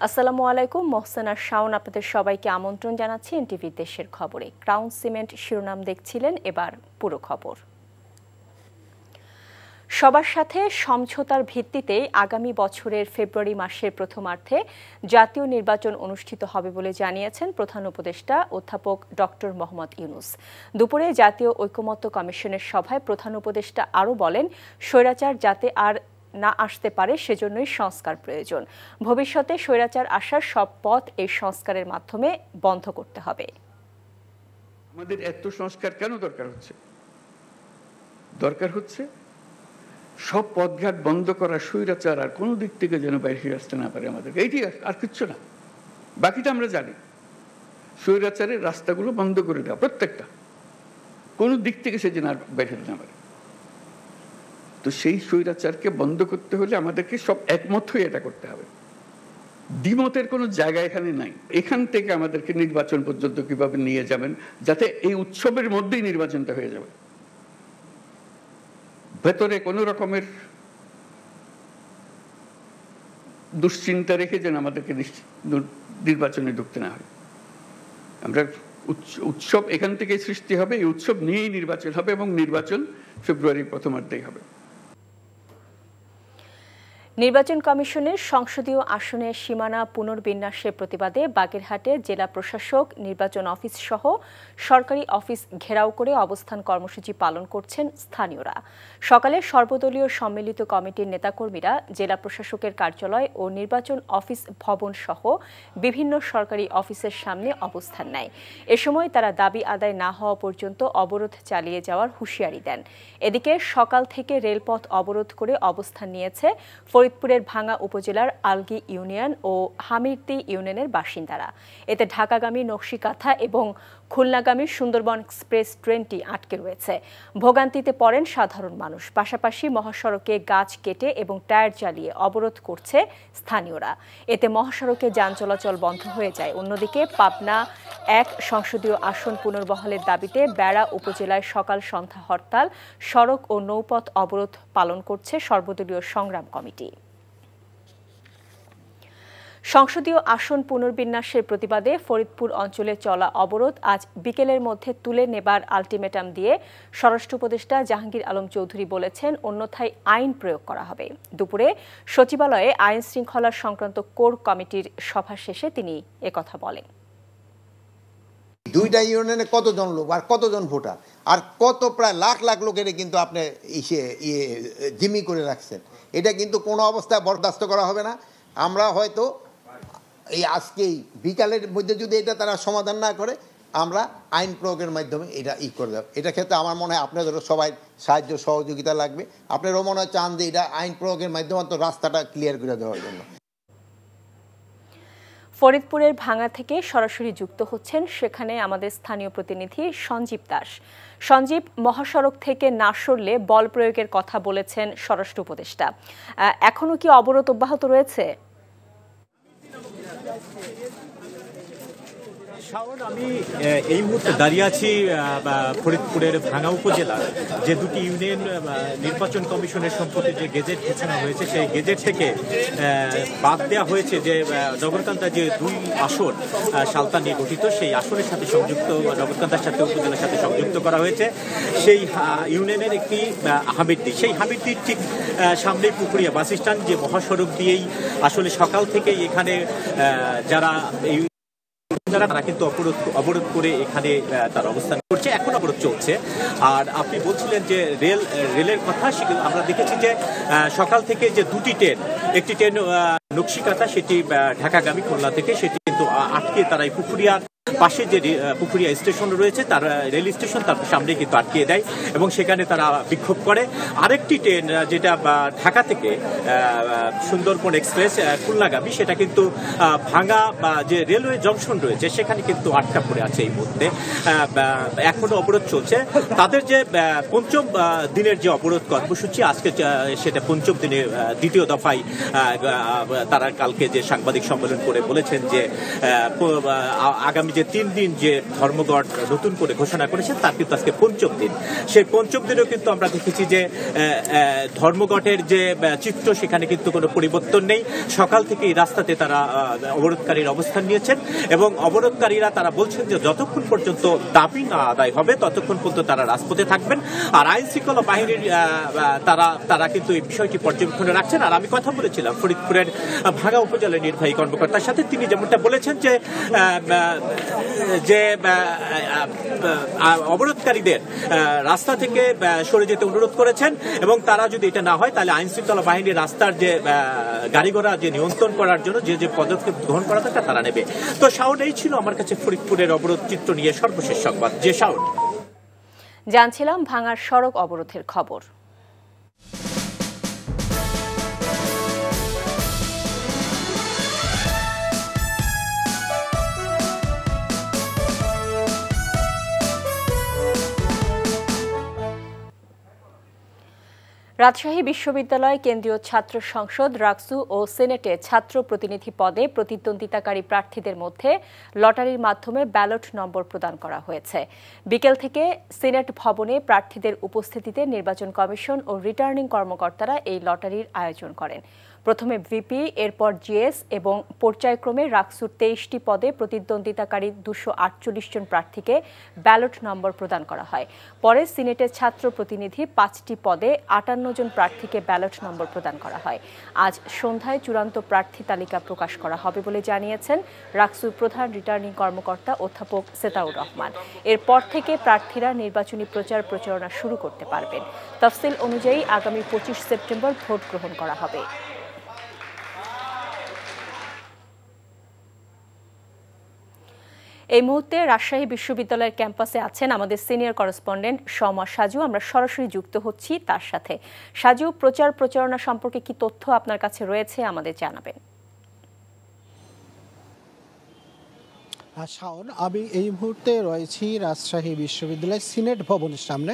আসসালামু আলাইকুম, মোহসেনা শাওন আপনাদের সবাইকে আমন্ত্রণ জানাচ্ছি এনটিভি দেশের খবরে। ক্রাউন সিমেন্ট শিরোনাম দেখছিলেন, এবার পুরো খবর। সবার সাথে সমঝোতার ভিত্তিতে আগামী বছরের ফেব্রুয়ারি মাসের প্রথমার্ধে জাতীয় নির্বাচন অনুষ্ঠিত হবে বলে জানিয়েছেন প্রধান উপদেষ্টা অধ্যাপক ডক্টর মোহাম্মদ ইউনূস। দুপুরে জাতীয় ঐকমত্য কমিশনের সভায় প্রধান উপদেষ্টা আরও বলেন, স্বৈরাচার যাতে আর না আসতে পারে সেজন্যই সংস্কার প্রয়োজন। ভবিষ্যতে স্বৈরাচার আসার সব পথ এই সংস্কারের মাধ্যমে বন্ধ করতে হবে। আমাদের এত সংস্কার কেন দরকার হচ্ছে সব পথঘাট বন্ধ করা, স্বৈরাচার আর কোনো দিক থেকে যেন বাইরে আসতে না পারে আমাদেরকে। এইটি আর কিচ্ছু না, বাকিটা আমরা জানি। স্বৈরাচারের রাস্তাগুলো বন্ধ করে দেওয়া, প্রত্যেকটা, কোনো দিক থেকে সে যেন আর বাইরে না পারে। তো সেই স্বৈরাচারকে বন্ধ করতে হলে আমাদেরকে সব একমত হয়ে এটা করতে হবে। দ্বিমতের কোনো জায়গা এখানে নাই। এখান থেকে আমাদেরকে নির্বাচন পর্যন্ত কিভাবে নিয়ে যাবেন, যাতে এই উৎসবের মধ্যেই নির্বাচনটা হয়ে যাবে, ভেতরে কোনো রকমের দুশ্চিন্তা রেখে যেন আমাদেরকে নির্বাচনে ঢুকতে না হয়। আমরা উৎসব এখান থেকে সৃষ্টি হবে, এই উৎসব নিয়েই নির্বাচন হবে এবং নির্বাচন ফেব্রুয়ারির প্রথমার্ধেই হবে। নির্বাচন কমিশনের সংসদীয় আসনের সীমানা পুনর্বিন্যাসের প্রতিবাদে বাগেরহাটে জেলা প্রশাসক, নির্বাচন অফিস সহ সরকারি অফিস ঘেরাও করে অবস্থান কর্মসূচি পালন করছেন স্থানীয়রা। সকালে সর্বদলীয় সম্মিলিত কমিটির নেতাকর্মীরা জেলা প্রশাসকের কার্যালয় ও নির্বাচন অফিস ভবন সহ বিভিন্ন সরকারি অফিসের সামনে অবস্থান নেয়। এ সময় তারা দাবি আদায় না হওয়া পর্যন্ত অবরোধ চালিয়ে যাওয়ার হুঁশিয়ারি দেন। এদিকে সকাল থেকে রেলপথ অবরোধ করে অবস্থান নিয়েছে ফরিদপুরের ভাঙ্গা উপজেলার আলগী ইউনিয়ন ও হামিরদি ইউনিয়নের বাসিন্দারা। এতে ঢাকাগামী নকশিকাথা এবং খুলনাগামী সুন্দরবন এক্সপ্রেস ট্রেনটি আটকে রয়েছে। ভোগান্তিতে পড়েন সাধারণ মানুষ। পাশাপাশি মহাসড়কে গাছ কেটে এবং টায়ার জ্বালিয়ে অবরোধ করছে স্থানীয়রা। এতে মহাসড়কে যান চলাচল বন্ধ হয়ে যায়। অন্যদিকে পাবনা 1 সংসদীয় আসন পুনর্বহালের দাবিতে বেড়া উপজেলায় সকাল সন্ধ্যা হরতাল, সড়ক ও নৌপথ অবরোধ পালন করছে সর্বদলীয় সংগ্রাম কমিটি। সংসদীয় আসন পুনর্বিন্যাসের প্রতিবাদে ফরিদপুর অঞ্চলে চলা অবরোধ আজ বিকেলের মধ্যে তুলে নেবার আলটিমেটাম দিয়ে স্বরাষ্ট্র উপদেষ্টা জাহাঙ্গীর আলম চৌধুরী বলেছেন, অন্যথায় আইন প্রয়োগ করা হবে। দুপুরে সচিবালয়ে আইন শৃঙ্খলা সংক্রান্ত কোর কমিটির সভা শেষে তিনি একথা বলেন। দুইটা ইউনিয়নে কতজন লোক আর কতজন ভোটার আর কত প্রায় লাখ লাখ লোকের কিন্তু আপনি জিম্মি করে রাখছেন। এটা কিন্তু কোনো অবস্থায় বরদাস্ত করা হবে না। আমরা হয়তো এই আজকেই বিকালের মধ্যে যদি এটা তারা সমাধান না করে, আমরা আইন প্রয়োগের মাধ্যমে এটা করে দেব। এটা ক্ষেত্রে আমার মনে হয় আপনাদেরও সবাই সাহায্য সহযোগিতা লাগবে। আপনারাও মনে হয় চান যে এটা আইন প্রয়োগের মাধ্যমে তো রাস্তাটা ক্লিয়ার করে দেওয়ার জন্য। ফরিদপুরের ভাঙ্গা থেকে সরাসরি যুক্ত হচ্ছেন সেখানে আমাদের স্থানীয় প্রতিনিধি সঞ্জীব দাস। সঞ্জীব, মহাসড়ক থেকে না সরলে বল প্রয়োগের কথা বলেছেন স্বরাষ্ট্র উপদেষ্টা। এখনো কি অবরোধ অব্যাহত রয়েছে? আমি এই মুহূর্তে দাঁড়িয়ে আছি ফরিদপুরের ভাঙ্গা উপজেলার যে দুটি ইউনিয়ন নির্বাচন কমিশনের সম্পত্তি যে গেজেট ঘোষণা হয়েছে, সেই গেজেট থেকে বাদ দেওয়া হয়েছে যে নগরকান্দা যে 2 আসন সালতা নিয়ে গঠিত, সেই আসনের সাথে সংযুক্ত, নগরকান্দার সাথে উপজেলার সাথে সংযুক্ত করা হয়েছে। সেই ইউনিয়নের একটি হামিরদি, সেই হামিরদির ঠিক সামনেই পুকুরিয়া বাস স্ট্যান্ড, যে মহাসড়ক দিয়েই আসলে সকাল থেকেই এখানে যারা তারা কিন্তু অবরোধ করে এখানে তার অবস্থান করছে, এখন অবরোধ চলছে। আর আপনি বলছিলেন যে রেলের কথা, আমরা দেখেছি যে সকাল থেকে যে দুটি ট্রেন, একটি ট্রেন নকশিকাথা, সেটি ঢাকাগামী খুলনা থেকে, সেটি কিন্তু আটকে তারা এই পুকুরিয়ার পাশে যে পুকুরিয়া স্টেশন রয়েছে, তার রেল স্টেশন, তার সামনে কিন্তু আটকিয়ে দেয় এবং সেখানে তারা বিক্ষোভ করে। আরেকটি ট্রেন যেটা ঢাকা থেকে সুন্দরবন এক্সপ্রেস খুলনাগামী, সেটা কিন্তু ভাঙ্গা যে রেলওয়ে জংশন রয়েছে সেখানে কিন্তু আটকা পড়ে আছে এই মুহূর্তে। এখনো অবরোধ চলছে। তাদের যে 5ম দিনের যে অবরোধ কর্মসূচি, আজকে সেটা 5ম দিনের 2য় দফায় তারা কালকে যে সাংবাদিক সম্মেলন করে বলেছেন যে আগামী যে 3 দিন যে ধর্মঘট নতুন করে ঘোষণা করেছে তার কিন্তু আজকে পঞ্চম দিন। সেই পঞ্চম দিনেও কিন্তু আমরা দেখেছি যে ধর্মঘটের যে চিত্র সেখানে কিন্তু কোনো পরিবর্তন নেই। সকাল থেকেই রাস্তাতে তারা অবরোধকারীর অবস্থান নিয়েছেন এবং অবরোধকারীরা তারা বলছেন যে যতক্ষণ পর্যন্ত দাবি না আদায় হবে ততক্ষণ পর্যন্ত তারা রাজপথে থাকবেন। আর আইন শৃঙ্খলা বাহিনীর তারা কিন্তু এই বিষয়টি পর্যবেক্ষণে রাখছেন। আর আমি কথা বলেছিলাম ফরিদপুরের ভাঙ্গা উপজেলার নির্বাহী কর্মকর্তার সাথে, তিনি যেমনটা বলেছেন যে অবরোধকারীদের রাস্তা থেকে সরে যেতে অনুরোধ করেছেন এবং তারা যদি এটা না হয় তাহলে আইন শৃঙ্খলা বাহিনীর রাস্তার যে গাড়ি ঘোড়া যে নিয়ন্ত্রণ করার জন্য যে পদক্ষেপ গ্রহণ করা দরকার তারা নেবে। তো শাওন, এই ছিল আমার কাছে ফরিদপুরের অবরোধ চিত্র নিয়ে সর্বশেষ সংবাদ। যে শাওন, জানছিলাম ভাঙার সড়ক অবরোধের খবর। রাজশাহী বিশ্ববিদ্যালয় কেন্দ্রীয় ছাত্র সংসদ রাকসু ও সিনেটে ছাত্র প্রতিনিধি পদে প্রতিদ্বন্দ্বিতাকারী প্রার্থীদের মধ্যে লটারির মাধ্যমে ব্যালট নম্বর প্রদান করা হয়েছে। বিকেল থেকে সিনেট ভবনে প্রার্থীদের উপস্থিতিতে নির্বাচন কমিশন ও রিটার্নিং কর্মকর্তারা এই লটারির আয়োজন করেন। প্রথমে ভিপি, এরপর জিএস এবং পর্যায়ক্রমে রাকসুর 23টি পদে প্রতিদ্বন্দ্বিতাকারী 248 জন প্রার্থীকে ব্যালট নম্বর প্রদান করা হয়। পরে সিনেটের ছাত্র প্রতিনিধি 5টি পদে 58 জন প্রার্থীকে ব্যালট নম্বর প্রদান করা হয়। আজ সন্ধ্যায় চূড়ান্ত প্রার্থী তালিকা প্রকাশ করা হবে বলে জানিয়েছেন রাকসুর প্রধান রিটার্নিং কর্মকর্তা অধ্যাপক সেতাউর রহমান। এরপর থেকে প্রার্থীরা নির্বাচনী প্রচারণা শুরু করতে পারবেন। তফসিল অনুযায়ী আগামী 25 সেপ্টেম্বর ভোট গ্রহণ করা হবে। এই মুহূর্তে রাজশাহী বিশ্ববিদ্যালয়ের ক্যাম্পাসে আছেন আমাদের সিনিয়র করেসপন্ডেন্ট শমা সাজু। আমরা সরাসরি যুক্ত হচ্ছি তার সাথে। সাজু, প্রচারণা সম্পর্কে কি তথ্য আপনার কাছে রয়েছে আমাদের জানাবেন। শাওন, আমি এই মুহূর্তে রয়েছি রাজশাহী বিশ্ববিদ্যালয় সিনেট ভবনের সামনে।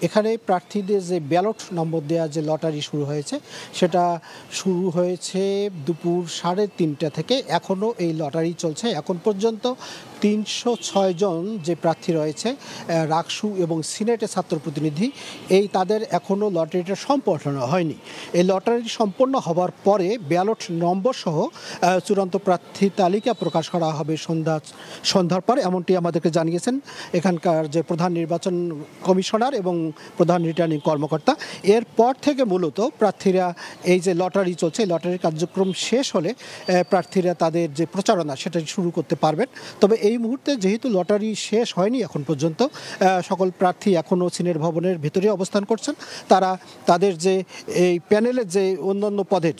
এখানে প্রার্থীদের যে ব্যালট নম্বর দেওয়া যে লটারি শুরু হয়েছে সেটা শুরু হয়েছে দুপুর 3:30 থেকে। এখনও এই লটারি চলছে। এখন পর্যন্ত 306 জন যে প্রার্থী রয়েছে রাকসু এবং সিনেটের ছাত্র প্রতিনিধি, তাদের এখনও লটারিটা সম্পন্ন হয়নি। এই লটারি সম্পন্ন হবার পরে ব্যালট নম্বর সহ চূড়ান্ত প্রার্থী তালিকা প্রকাশ করা হবে সন্ধ্যার পরে, এমনটি আমাদেরকে জানিয়েছেন এখানকার যে প্রধান নির্বাচন কমিশনার এবং প্রধান রিটার্নিং কর্মকর্তা। এরপর থেকে মূলত প্রার্থীরা এই যে লটারি চলছে, লটারির কার্যক্রম শেষ হলে প্রার্থীরা তাদের যে প্রচারণা সেটা শুরু করতে পারবেন। তবে এই মুহূর্তে যেহেতু লটারি শেষ হয়নি এখন পর্যন্ত, সকল প্রার্থী এখনও সিনেট ভবনের ভিতরে অবস্থান করছেন। তারা তাদের যে এই প্যানেলের যে অন্যান্য পদের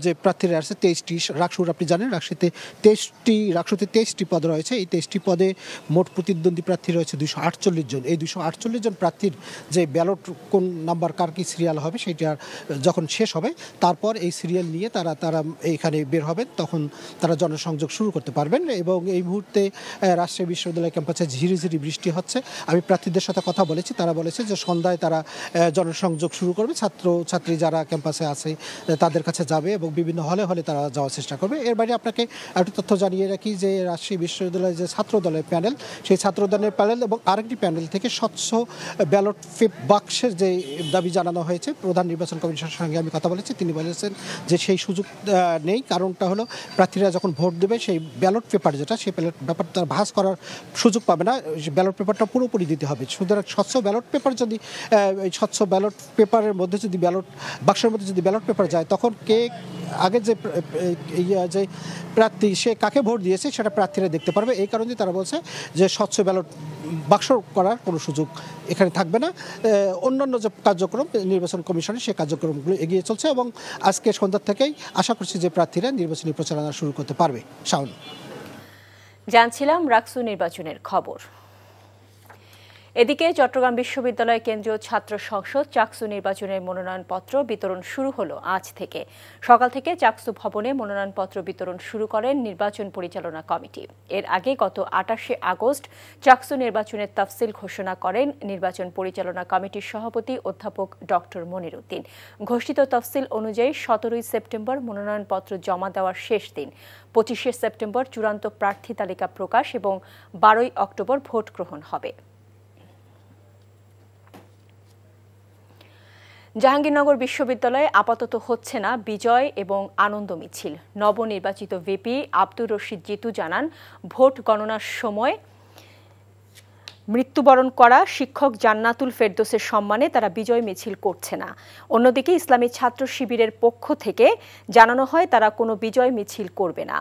যে প্রার্থীরা আছে 23টি, রাকসুর আপনি জানেন রাকসুতে 23টি পদ রয়েছে। এই 23টি পদে মোট প্রতিদ্বন্দ্বী প্রার্থী রয়েছে 248 জন। এই 248 জন প্রার্থীর যে ব্যালট কোন নাম্বার কার কি সিরিয়াল হবে সেটা যখন শেষ হবে তারপর এই সিরিয়াল নিয়ে তারা এইখানে বের হবেন, তখন তারা জনসংযোগ শুরু করতে পারবেন। এবং এই মুহূর্তে রাজশাহী বিশ্ববিদ্যালয় ক্যাম্পাসে ঝিরিঝিরি বৃষ্টি হচ্ছে। আমি প্রার্থীদের সাথে কথা বলেছি, তারা বলেছে যে সন্ধ্যায় তারা জনসংযোগ শুরু করবে। ছাত্রী যারা ক্যাম্পাসে আছে তাদের কাছে যাবে এবং বিভিন্ন হলে তারা যাওয়ার চেষ্টা করবে। এর বাইরে আপনাকে একটু তথ্য জানিয়ে রাখি যে রাজশাহী বিশ্ববিদ্যালয়ের যে ছাত্র দলের প্যানেল, সেই ছাত্র দলের প্যানেল এবং আরেকটি প্যানেল থেকে স্বচ্ছ ব্যালট বাক্সের যে দাবি জানানো হয়েছে। প্রধান নির্বাচন কমিশনের সঙ্গে আমি কথা বলেছি, তিনি বলেছেন যে সেই সুযোগ নেই। কারণটা হলো প্রার্থীরা যখন ভোট দেবে সেই ব্যালট পেপার যেটা, সেই ব্যালট পেপার তারা ভাঁজ করার সুযোগ পাবে না, ব্যালট পেপারটা পুরোপুরি দিতে হবে। সুতরাং স্বচ্ছ ব্যালট পেপার যদি স্বচ্ছ ব্যালট পেপারের মধ্যে যদি ব্যালট বাক্সের মধ্যে যদি ব্যালট পেপার যায়, তখন কে আগে যে প্রার্থী সে কাকে ভোট দিয়েছে সেটা প্রার্থীরা দেখতে পারবে। এই কারণে তারা বলছে যে স্বচ্ছ ব্যালট বাক্স করার কোনো সুযোগ এখানে থাকবে না। অন্যান্য যে কার্যক্রম নির্বাচন কমিশনের সেই কার্যক্রমগুলো এগিয়ে চলছে এবং আজকে সন্ধ্যা থেকেই আশা করছি যে প্রার্থীরা নির্বাচনী প্রচারণা শুরু করতে পারবে। শাওন, জানছিলাম রাকসু নির্বাচনের খবর। এদিকে চট্টগ্রাম বিশ্ববিদ্যালয় কেন্দ্রীয় ছাত্র সংসদ চাকসু নির্বাচনের মনোনয়নপত্র বিতরণ শুরু হলো আজ থেকে। সকাল থেকে চাকসু ভবনে মনোনয়নপত্র বিতরণ শুরু করেন নির্বাচন পরিচালনা কমিটি। এর আগে গত ২৮শে আগস্ট চাকসু নির্বাচনের তফসিল ঘোষণা করেন নির্বাচন পরিচালনা কমিটির সভাপতি অধ্যাপক ডক্টর মনির উদ্দিন। ঘোষিত তফসিল অনুযায়ী ১৭ই সেপ্টেম্বর মনোনয়নপত্র জমা দেওয়ার শেষ দিন। ২৫শে সেপ্টেম্বর চূড়ান্ত প্রার্থী তালিকা প্রকাশ এবং ১২ই অক্টোবর ভোট গ্রহণ হবে। জাহাঙ্গীরনগর বিশ্ববিদ্যালয়ে আপাতত হচ্ছে না বিজয় এবং আনন্দ মিছিল। নবনির্বাচিত ভিপি আব্দুর রশিদ জিতু জানান, ভোট গণনার সময় মৃত্যুবরণ করা শিক্ষক জান্নাতুল ফেরদৌসের সম্মানে তারা বিজয় মিছিল করছে না। অন্যদিকে ইসলামী ছাত্র শিবিরের পক্ষ থেকে জানানো হয় তারা কোনো বিজয় মিছিল করবে না।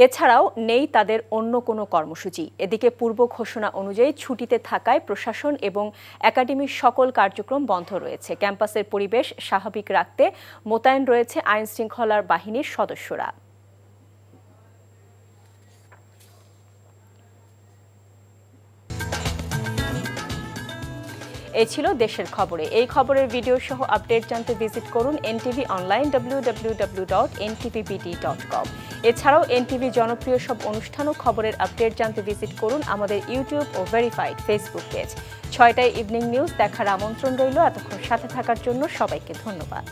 এছাড়াও নেই তাদের অন্য কোনো কর্মসূচি। এদিকে পূর্ব ঘোষণা অনুযায়ী ছুটিতে থাকায় প্রশাসন এবং একাডেমির সকল কার্যক্রম বন্ধ রয়েছে। ক্যাম্পাসের পরিবেশ স্বাভাবিক রাখতে মোতায়েন রয়েছে আইনশৃঙ্খলা বাহিনীর সদস্যরা। এই ছিল দেশের খবরে। এই খবরের ভিডিও সহ আপডেট জানতে ভিজিট করুন এনটিভি অনলাইন www.ntvbd.com। এছাড়াও এনটিভি জনপ্রিয় সব অনুষ্ঠান ও খবরের আপডেট জানতে ভিজিট করুন আমাদের ইউটিউব ও ভেরিফাইড ফেসবুক পেজ। ৬টায় ইভিনিং নিউজ দেখার আমন্ত্রণ রইল। এতক্ষণ সাথে থাকার জন্য সবাইকে ধন্যবাদ।